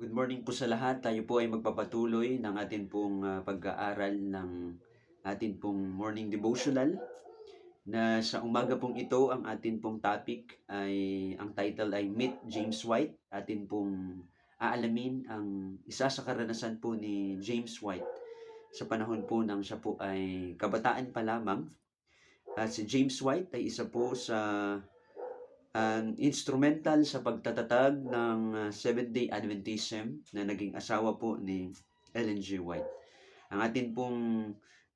Good morning po sa lahat. Tayo po ay magpapatuloy ng atin pong pag-aaral ng atin pong morning devotional na sa umaga pong ito ang atin pong topic ay ang title ay Meet James White. Atin pong aalamin ang isa sa karanasan po ni James White sa panahon po nang siya po ay kabataan pa lamang. At si James White ay isa po sa instrumental sa pagtatatag ng Seventh-day Adventism na naging asawa po ni Ellen G. White. Ang atin pong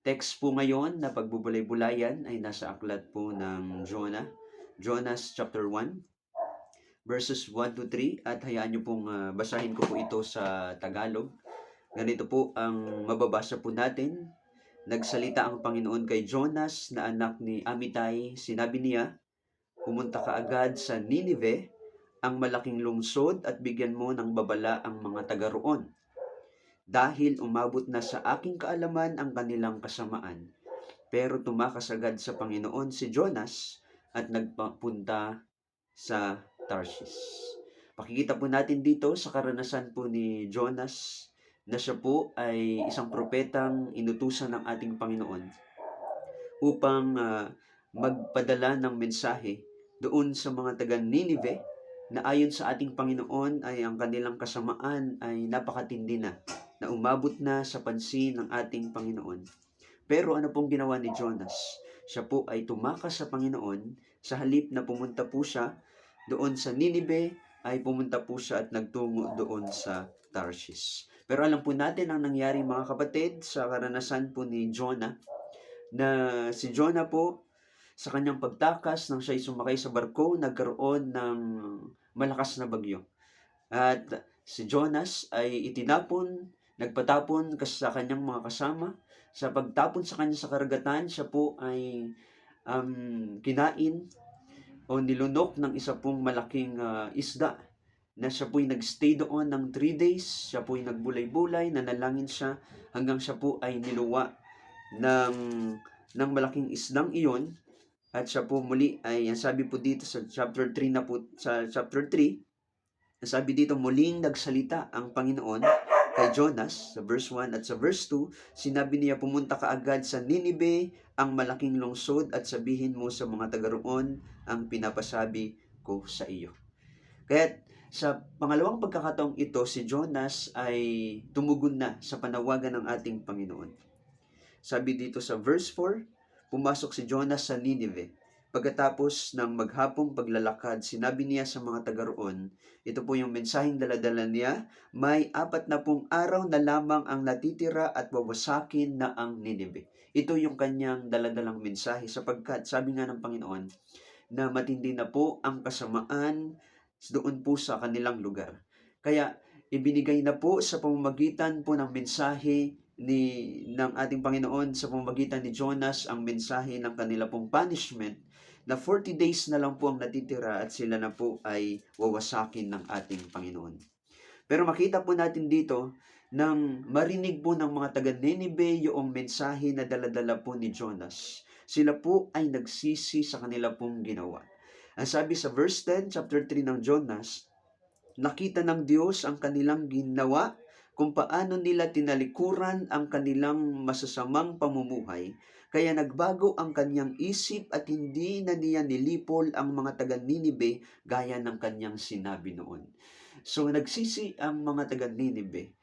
text po ngayon na pagbubulay-bulayan ay nasa aklat po ng Jonah, Jonas chapter 1, verses 1 to 3, at hayaan niyo pong basahin ko po ito sa Tagalog. Ganito po ang mababasa po natin. Nagsalita ang Panginoon kay Jonas na anak ni Amittai. Sinabi niya, "Pumunta ka agad sa Ninive, ang malaking lungsod, at bigyan mo ng babala ang mga taga roon. Dahil umabot na sa aking kaalaman ang kanilang kasamaan." Pero tumakas agad sa Panginoon si Jonas at nagpapunta sa Tarshish. Pakikita po natin dito sa karanasan po ni Jonas na siya po ay isang propetang inutusan ng ating Panginoon upang magpadala ng mensahe doon sa mga taga Ninive na ayon sa ating Panginoon ay ang kanilang kasamaan ay napakatindi na umabot na sa pansin ng ating Panginoon. Pero ano pong ginawa ni Jonas? Siya po ay tumakas sa Panginoon. Sa halip na pumunta po siya doon sa Ninive, ay pumunta po siya at nagtungo doon sa Tarshish. Pero alam po natin ang nangyari, mga kapatid, sa karanasan po ni Jonah, na si Jonah po sa kanyang pagtakas nang siya'y sumakay sa barko, nagkaroon ng malakas na bagyo. At si Jonas ay nagpatapon sa kanyang mga kasama. Sa pagtapon sa kanya sa karagatan, siya po ay kinain o nilunok ng isa pong malaking isda, na siya po'y nagstay doon ng 3 days. Siya po'y nagbulay-bulay, nanalangin siya hanggang siya po ay niluwa ng malaking isdang iyon. At siya po muli ay, ang sabi po dito sa chapter 3 sa chapter 3, sabi dito, muling nagsalita ang Panginoon kay Jonas sa verse 1, at sa verse 2, sinabi niya, "Pumunta ka agad sa Ninive, ang malaking lungsod, at sabihin mo sa mga taga roon ang pinapasabi ko sa iyo." Kaya sa pangalawang pagkakataong ito, si Jonas ay tumugon na sa panawagan ng ating Panginoon. Sabi dito sa verse 4, pumasok si Jonas sa Ninive. Pagkatapos ng maghapong paglalakad, sinabi niya sa mga taga roon, ito po yung mensaheng daladala niya, "May 40 araw na lamang ang natitira at wawasakin na ang Ninive." Ito yung kanyang daladalang mensahe, sapagkat sabi nga ng Panginoon na matindi na po ang kasamaan doon po sa kanilang lugar. Kaya ibinigay na po sa pamamagitan po ng mensahe ng ating Panginoon, sa pamamagitan ni Jonas, ang mensahe ng kanila pong punishment, na 40 days na lang po ang natitira at sila na po ay wawasakin ng ating Panginoon. Pero makita po natin dito nang marinig po ng mga taga Ninive yung mensahe na daladala po ni Jonas, sila po ay nagsisi sa kanila pong ginawa. Ang sabi sa verse 10, chapter 3 ng Jonas, nakita ng Diyos ang kanilang ginawa, kung paano nila tinalikuran ang kanilang masasamang pamumuhay, kaya nagbago ang kanyang isip at hindi na niya nilipol ang mga taga Ninive gaya ng kanyang sinabi noon. So nagsisi ang mga taga Ninive.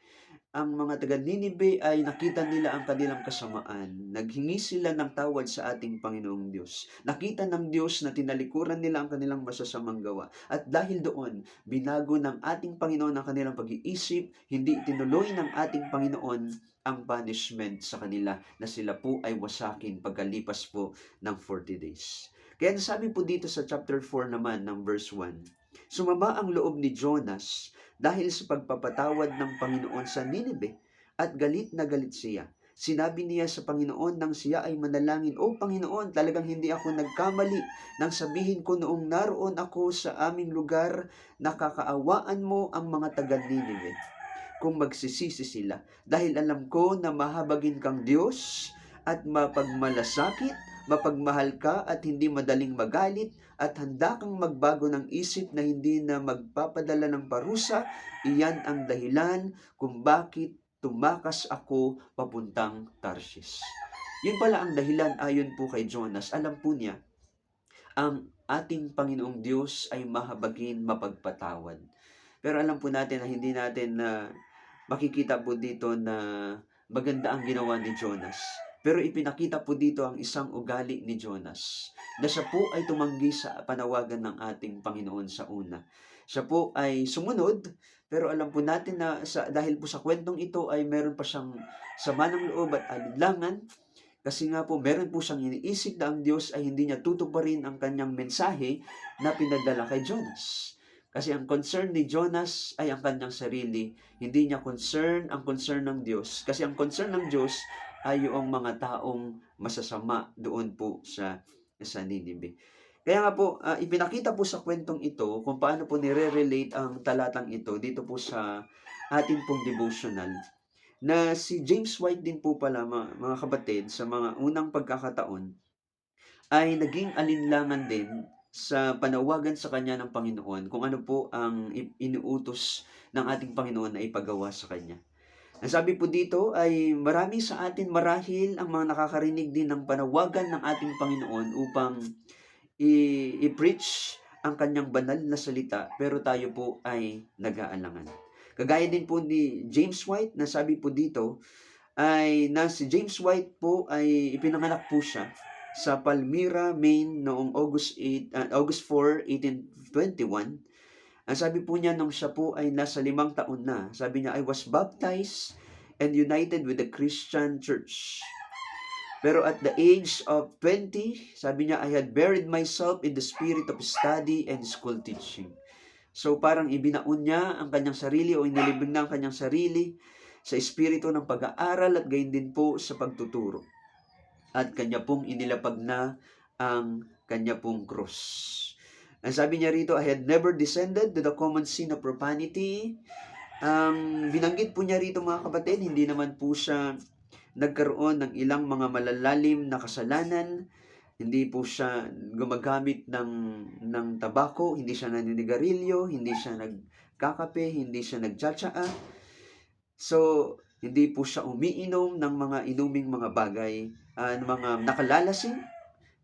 Ang mga taga Ninive ay nakita nila ang kanilang kasamaan. Naghingi sila ng tawad sa ating Panginoong Diyos. Nakita ng Diyos na tinalikuran nila ang kanilang masasamang gawa. At dahil doon, binago ng ating Panginoon ang kanilang pag-iisip, hindi tinuloy ng ating Panginoon ang punishment sa kanila na sila po ay wasakin pagkalipas po ng 40 days. Kaya nasabi po dito sa chapter 4 naman ng verse 1, sumama ang loob ni Jonas dahil sa pagpapatawad ng Panginoon sa Ninive, at galit na galit siya. Sinabi niya sa Panginoon nang siya ay manalangin, "O Panginoon, talagang hindi ako nagkamali nang sabihin ko noong naroon ako sa aming lugar na kakaawaan mo ang mga taga Ninive kung magsisisi sila. Dahil alam ko na mahabagin kang Diyos at mapagmalasakit mapagmahal ka at hindi madaling magalit, at handa kang magbago ng isip na hindi na magpapadala ng parusa. Iyan ang dahilan kung bakit tumakas ako papuntang Tarshish. Yun pala ang dahilan ayon po kay Jonas. Alam po niya, ang ating Panginoong Diyos ay mahabagin, mapagpatawad. Pero alam po natin na hindi natin na makikita po dito na maganda ang ginawa ni Jonas. Pero ipinakita po dito ang isang ugali ni Jonas, na siya po ay tumanggi sa panawagan ng ating Panginoon sa una. Siya po ay sumunod, pero alam po natin na dahil po sa kwentong ito ay meron pa siyang sama ng loob at alinlangan, kasi nga po meron po siyang iniisip na ang Diyos ay hindi niya tutuparin ang kanyang mensahe na pinadala kay Jonas. Kasi ang concern ni Jonas ay ang kanyang sarili. Hindi niya ang concern ng Diyos. Kasi ang concern ng Diyos ay yung mga taong masasama doon po sa Ninibe. Kaya nga po, ipinakita po sa kwentong ito kung paano po nire-relate ang talatang ito dito po sa ating pong devotional. Na si James White din po pala, mga kapatid, sa mga unang pagkakataon, ay naging alinlangan din sa panawagan sa kanya ng Panginoon kung ano po ang inuutos ng ating Panginoon na ipagawa sa kanya. Ang sabi po dito ay marami sa atin marahil ang mga nakakarinig din ng panawagan ng ating Panginoon upang i-preach ang kanyang banal na salita, pero tayo po ay nag-aalangan. Kagaya din po ni James White na sabi po dito ay na si James White po ay ipinanganak po siya sa Palmyra, Maine noong August 4, 1821. Ang sabi po niya nung siya po ay nasa 5 taon na, sabi niya, I was baptized and united with the Christian Church. Pero at the age of 20, sabi niya, I had buried myself in the spirit of study and school teaching. So parang ibinaon niya ang kanyang sarili o inilibing na ang kanyang sarili sa espiritu ng pag-aaral at gayon din po sa pagtuturo. At kanya pong inilapag na ang kanya pong krus. Ang sabi niya rito, I had never descended to the common sin of profanity. Ang binanggit po niya rito mga kapatid, hindi naman po siya nagkaroon ng ilang mga malalalim na kasalanan. Hindi po siya gumagamit ng tabako, hindi siya naninigarilyo, hindi siya nagkakape, hindi siya nagtsatsaa. So, hindi po siya umiinom ng mga inuming mga bagay, mga nakalalasing.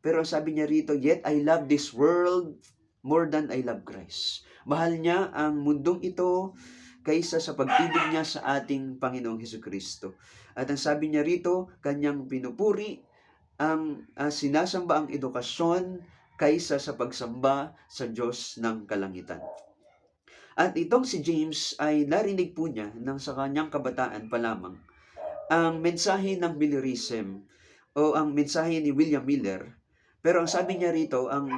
Pero sabi niya rito, yet I love this world more than I love Christ. Mahal niya ang mundong ito kaysa sa pag-ibig niya sa ating Panginoong Hesukristo. At ang sabi niya rito, kanyang pinupuri ang sinasamba ang edukasyon kaysa sa pagsamba sa Diyos ng kalangitan. At itong si James ay narinig po niya nang sa kanyang kabataan pa lamang ang mensahe ng Millerism o ang mensahe ni William Miller. Pero ang sabi niya rito, ang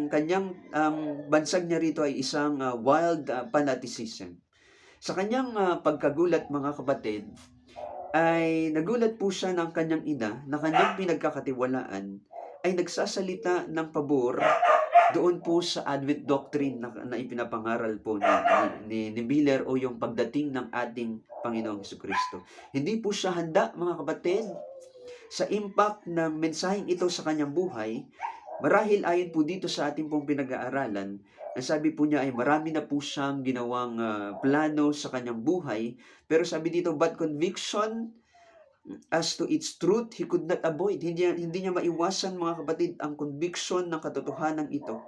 kanyang bansag niya rito ay isang wild fanaticism. Sa kanyang pagkagulat mga kapatid, ay nagulat po siya ng kanyang ina na kanyang pinagkakatiwalaan ay nagsasalita ng pabor doon po sa Advent doctrine na ipinapangaral po ni Miller o yung pagdating ng ating Panginoong Hesukristo. Hindi po siya handa mga kapatid sa impact ng mensaheng ito sa kanyang buhay. Marahil ayon po dito sa ating pong pinag-aaralan, ang sabi po niya ay marami na po siyang ginawang plano sa kanyang buhay. Pero sabi dito, but conviction as to its truth, he could not avoid. Hindi niya maiwasan mga kapatid ang conviction ng katotohanan ito.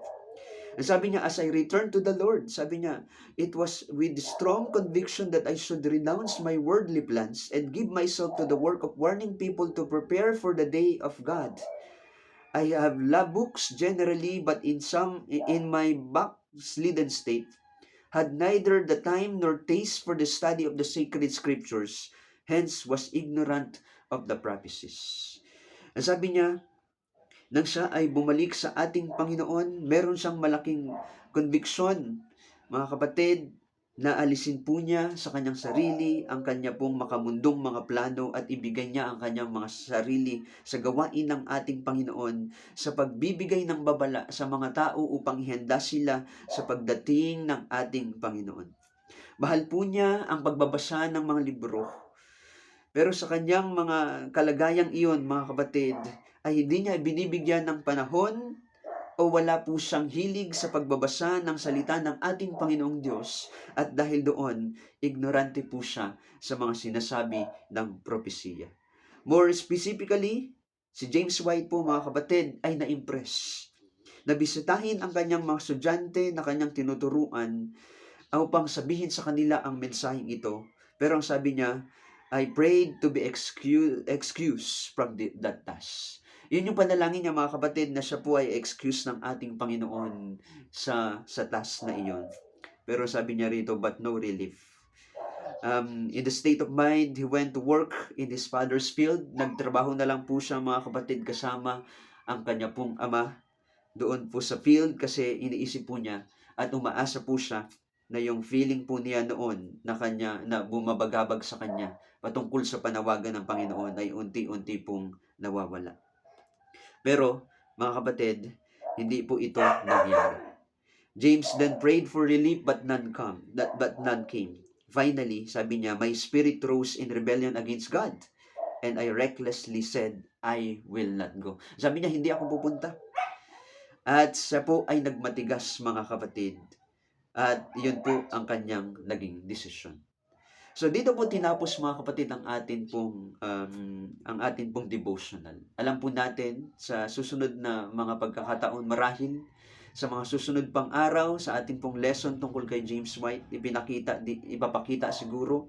And sabi niya, as I returned to the Lord, sabi niya, it was with strong conviction that I should renounce my worldly plans and give myself to the work of warning people to prepare for the day of God. I have loved books generally, but in my backslidden state, had neither the time nor taste for the study of the sacred scriptures, hence was ignorant of the prophecies. Ang sabi niya, nang siya ay bumalik sa ating Panginoon, meron siyang malaking conviction, mga kapatid, na alisin po niya sa kanyang sarili ang kanya pong makamundong mga plano at ibigay niya ang kanyang mga sarili sa gawain ng ating Panginoon sa pagbibigay ng babala sa mga tao upang ihanda sila sa pagdating ng ating Panginoon. Mahal po niya ang pagbabasa ng mga libro. Pero sa kanyang mga kalagayang iyon, mga kapatid, ay hindi niya binibigyan ng panahon o wala po siyang hilig sa pagbabasa ng salita ng ating Panginoong Diyos, at dahil doon, ignorante po siya sa mga sinasabi ng propesiya. More specifically, si James White po, mga kapatid, ay na-impress. Nabisitahin ang kanyang mga estudyante na kanyang tinuturuan upang sabihin sa kanila ang mensaheng ito. Pero ang sabi niya, I prayed to be excused from that task. Yun yung panalangin niya, mga kapatid, na siya po ay excuse ng ating Panginoon sa task na iyon. Pero sabi niya rito, but no relief. In the state of mind, he went to work in his father's field. Nagtrabaho na lang po siya, mga kapatid, kasama ang kanya pong ama doon po sa field, kasi iniisip po niya at umaasa po siya na yung feeling po niya noon na bumabagabag sa kanya patungkol sa panawagan ng Panginoon ay unti-unti pong nawawala. Pero, mga kapatid, hindi po ito nangyari. James then prayed for relief but none came. Finally, sabi niya, my spirit rose in rebellion against God, and I recklessly said, I will not go. Sabi niya, hindi ako pupunta. At siya po ay nagmatigas, mga kapatid. At yun po ang kanyang naging desisyon. So dito po tinapos, mga kapatid, ang atin pong devotional. Alam po natin sa susunod na mga pagkakataon, marahil sa mga susunod pang araw sa atin pong lesson tungkol kay James White, ipapakita siguro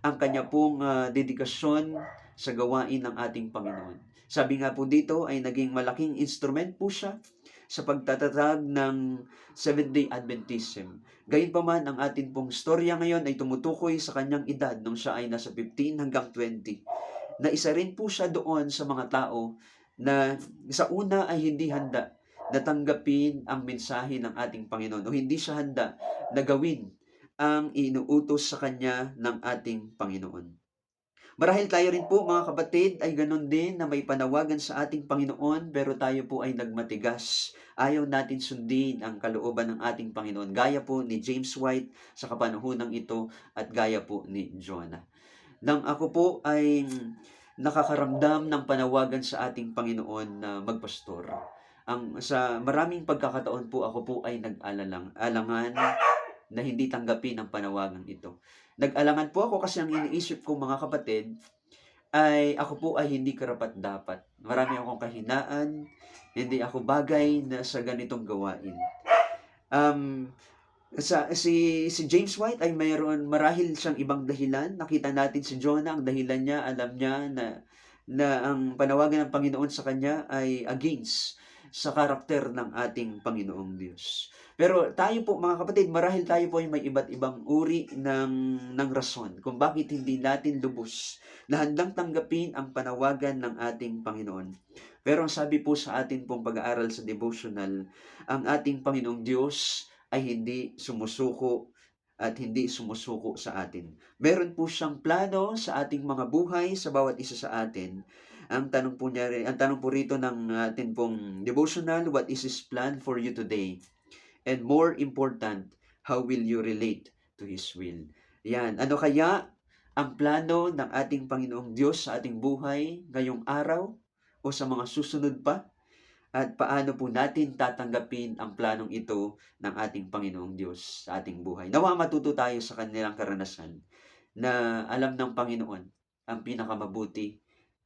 ang kanya pong dedikasyon sa gawain ng ating Panginoon. Sabi nga po dito ay naging malaking instrument po siya sa pagtatatag ng Seventh-day Adventism. Gayunpaman, ang atin pong storya ngayon ay tumutukoy sa kanyang edad nung siya ay nasa 15 hanggang 20. Na isa rin po siya doon sa mga tao na sa una ay hindi handa na tanggapin ang mensahe ng ating Panginoon, o hindi siya handa na gawin ang inuutos sa kanya ng ating Panginoon. Marahil tayo rin po, mga kapatid, ay ganun din na may panawagan sa ating Panginoon, pero tayo po ay nagmatigas. Ayaw natin sundin ang kalooban ng ating Panginoon, gaya po ni James White sa kapanahonang ito at gaya po ni Jonah. Nang ako po ay nakakaramdam ng panawagan sa ating Panginoon na magpastor, sa maraming pagkakataon po ako po ay nag-alangan na hindi tanggapin ang panawagan ito. Nag-alangan po ako kasi ang iniisip ko, mga kapatid, ay ako po ay hindi karapat-dapat. Marami akong kahinaan, hindi ako bagay na sa ganitong gawain. Si James White ay marahil siyang ibang dahilan. Nakita natin si Jonah, ang dahilan niya, alam niya na ang panawagan ng Panginoon sa kanya ay against sa karakter ng ating Panginoong Diyos. Pero tayo po, mga kapatid, marahil tayo po ay may iba't ibang uri ng rason kung bakit hindi natin lubos na handang tanggapin ang panawagan ng ating Panginoon. Pero ang sabi po sa atin pong pag-aaral sa devotional, ang ating Panginoong Diyos ay hindi sumusuko at hindi sumusuko sa atin. Meron po siyang plano sa ating mga buhay, sa bawat isa sa atin. Ang tanong po rito ng atin pong devotional, what is His plan for you today? And more important, how will you relate to His will? Yan. Ano kaya ang plano ng ating Panginoong Diyos sa ating buhay ngayong araw o sa mga susunod pa? At paano po natin tatanggapin ang planong ito ng ating Panginoong Diyos sa ating buhay? Nawa matuto tayo sa kanilang karanasan na alam ng Panginoon ang pinakamabuti,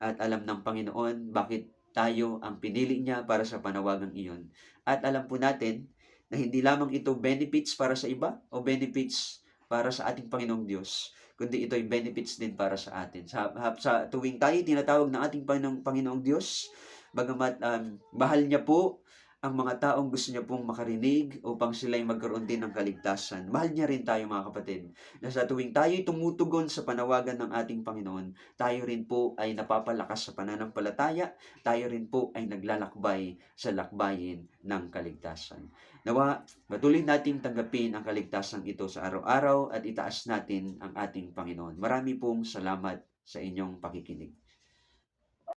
at alam ng Panginoon bakit tayo ang pinili niya para sa panawagang iyon. At alam po natin na hindi lamang ito benefits para sa iba o benefits para sa ating Panginoong Diyos, kundi ito ay benefits din para sa atin. Sa tuwing tayo tinatawag ng ating Panginoong Diyos, bagamat mahal niya po ang mga taong gusto niya pong makarinig upang sila'y magkaroon din ng kaligtasan. Mahal niya rin tayo, mga kapatid, na sa tuwing tayo tumutugon sa panawagan ng ating Panginoon, tayo rin po ay napapalakas sa pananampalataya, tayo rin po ay naglalakbay sa lakbayin ng kaligtasan. Nawa, patuloy nating tanggapin ang kaligtasan ito sa araw-araw at itaas natin ang ating Panginoon. Marami pong salamat sa inyong pakikinig.